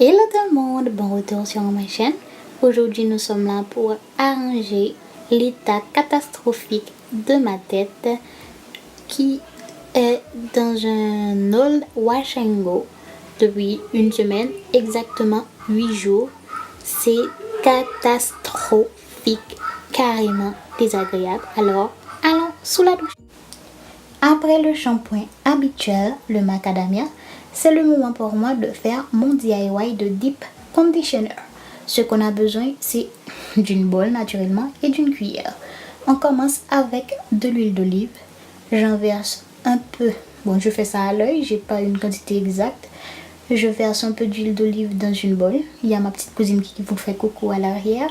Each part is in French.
Hello tout le monde, bon retour sur ma chaîne. Aujourd'hui nous sommes là pour arranger l'état catastrophique de ma tête qui est dans un old wash and go depuis une semaine, exactement 8 jours. C'est catastrophique, carrément désagréable. Alors allons sous la douche. Après le shampoing habituel, le macadamia, c'est le moment pour moi de faire mon DIY de Deep Conditioner. Ce qu'on a besoin, c'est d'une bolle naturellement et d'une cuillère. On commence avec de l'huile d'olive. J'en verse un peu. Bon, je fais ça à l'œil, j'ai pas une quantité exacte. Je verse un peu d'huile d'olive dans une bolle. Il y a ma petite cousine qui vous fait coucou à l'arrière.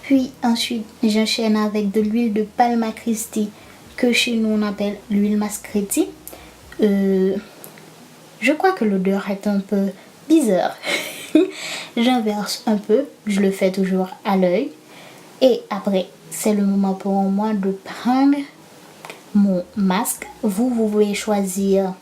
Puis ensuite, j'enchaîne avec de l'huile de Palma Christi que chez nous on appelle l'huile Mascretti. Je crois que l'odeur est un peu bizarre. J'en verse un peu, je le fais toujours à l'œil. Et après, c'est le moment pour moi de prendre mon masque. Vous pouvez choisir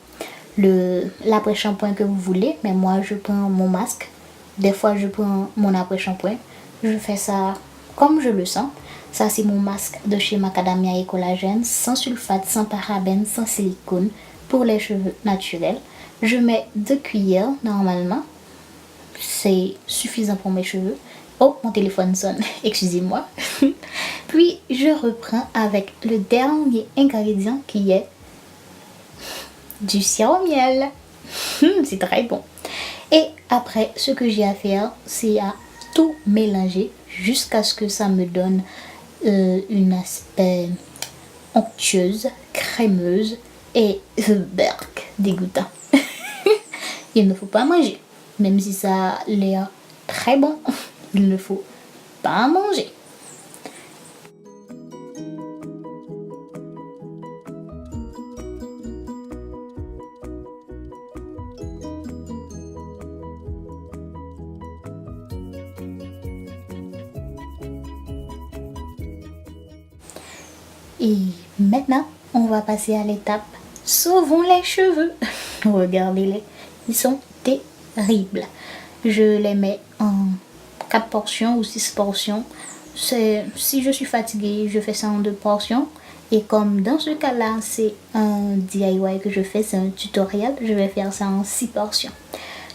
l'après-shampoing que vous voulez, mais moi je prends mon masque. Des fois je prends mon après-shampoing. Je fais ça comme je le sens. Ça c'est mon masque de chez Macadamia et Collagène, sans sulfate, sans parabènes, sans silicone, pour les cheveux naturels. Je mets 2 cuillères normalement. C'est suffisant pour mes cheveux. Oh, mon téléphone sonne, excusez-moi. Puis je reprends avec le dernier ingrédient qui est du sirop miel. C'est très bon. Et après, ce que j'ai à faire, c'est à tout mélanger jusqu'à ce que ça me donne un aspect onctueuse, crémeuse et dégoûtant. Il ne faut pas manger, même si ça a l'air très bon. Il ne faut pas manger. Et maintenant, on va passer à l'étape sauvons les cheveux. Regardez-les, ils sont terribles. Je les mets en 4 portions ou 6 portions. Si je suis fatiguée, je fais ça en 2 portions. Et comme dans ce cas-là, c'est un DIY que je fais, c'est un tutoriel, je vais faire ça en 6 portions.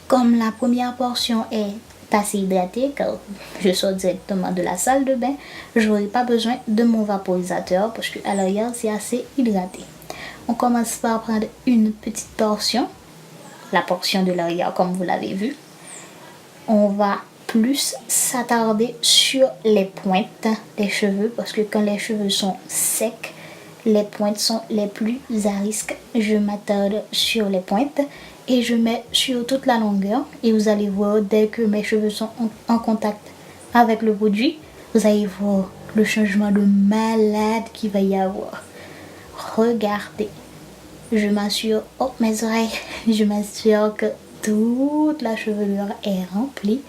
Comme la première portion est assez hydratée, car je sors directement de la salle de bain, je n'aurai pas besoin de mon vaporisateur parce qu'à l'arrière, c'est assez hydraté. On commence par prendre une petite portion, la portion de l'arrière comme vous l'avez vu. On va plus s'attarder sur les pointes des cheveux parce que quand les cheveux sont secs, les pointes sont les plus à risque. Je m'attarde sur les pointes et je mets sur toute la longueur et vous allez voir dès que mes cheveux sont en contact avec le produit, vous allez voir le changement de malade qu'il va y avoir. Regardez, je m'assure, oh mes oreilles, je m'assure que toute la chevelure est remplie,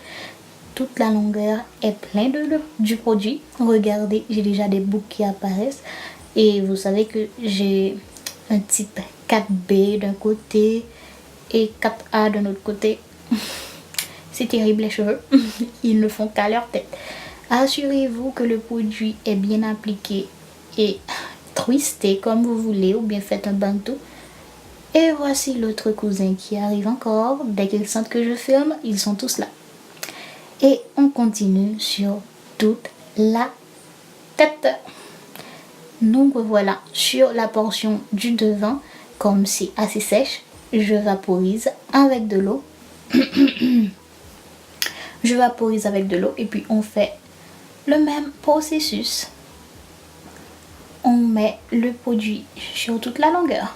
toute la longueur est pleine du produit. Regardez, j'ai déjà des boucles qui apparaissent et vous savez que j'ai un type 4B d'un côté et 4A de l'autre côté. C'est terrible les cheveux, ils ne font qu'à leur tête. Assurez-vous que le produit est bien appliqué et twisté comme vous voulez ou bien faites un bandeau. Et voici l'autre cousin qui arrive encore. Dès qu'ils sentent que je filme, ils sont tous là. Et on continue sur toute la tête. Nous revoilà sur la portion du devant. Comme c'est assez sèche, je vaporise avec de l'eau. Je vaporise avec de l'eau et puis on fait le même processus. On met le produit sur toute la longueur.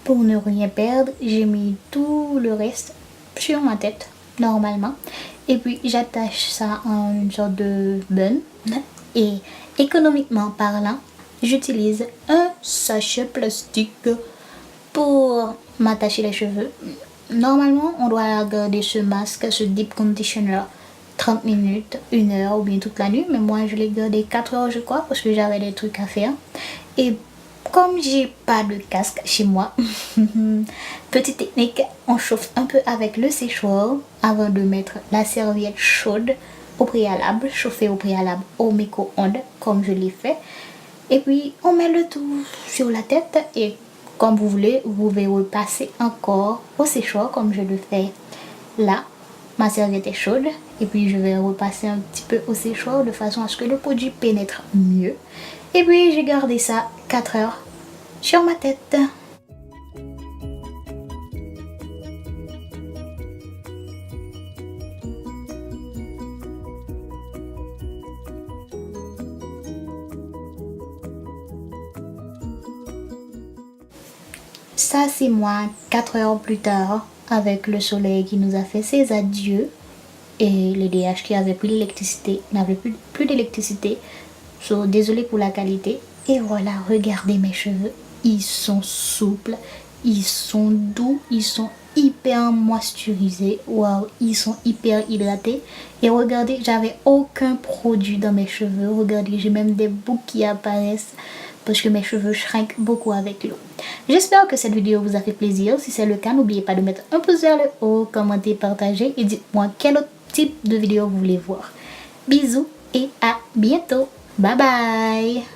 pour ne rien perdre, j'ai mis tout le reste sur ma tête, normalement. Et puis j'attache ça en une sorte de bun. Et économiquement parlant, j'utilise un sachet plastique pour m'attacher les cheveux. Normalement, on doit garder ce masque, ce deep conditioner 30 minutes, 1 heure ou bien toute la nuit. Mais moi, je l'ai gardé 4 heures, je crois, parce que j'avais des trucs à faire. Et comme j'ai pas de casque chez moi, petite technique, on chauffe un peu avec le séchoir avant de mettre la serviette chaude au préalable, chauffer au préalable au micro-ondes, comme je l'ai fait. Et puis, on met le tout sur la tête et comme vous voulez, vous pouvez repasser encore au séchoir comme je le fais là. Ma serviette est chaude et puis je vais repasser un petit peu au séchoir de façon à ce que le produit pénètre mieux. Et puis j'ai gardé ça 4 heures sur ma tête. Ça c'est moi 4 heures plus tard avec le soleil qui nous a fait ses adieux et le DH qui avait plus d'électricité n'avait plus d'électricité. So, désolé pour la qualité. Et voilà, regardez mes cheveux. Ils sont souples, ils sont doux, ils sont hyper moisturisés. Waouh, ils sont hyper hydratés. Et regardez, j'avais aucun produit dans mes cheveux. Regardez, j'ai même des boucles qui apparaissent parce que mes cheveux shrinkent beaucoup avec l'eau. J'espère que cette vidéo vous a fait plaisir. Si c'est le cas, n'oubliez pas de mettre un pouce vers le haut, commenter, partager et dites-moi quel autre type de vidéo vous voulez voir. Bisous et à bientôt. Bye bye.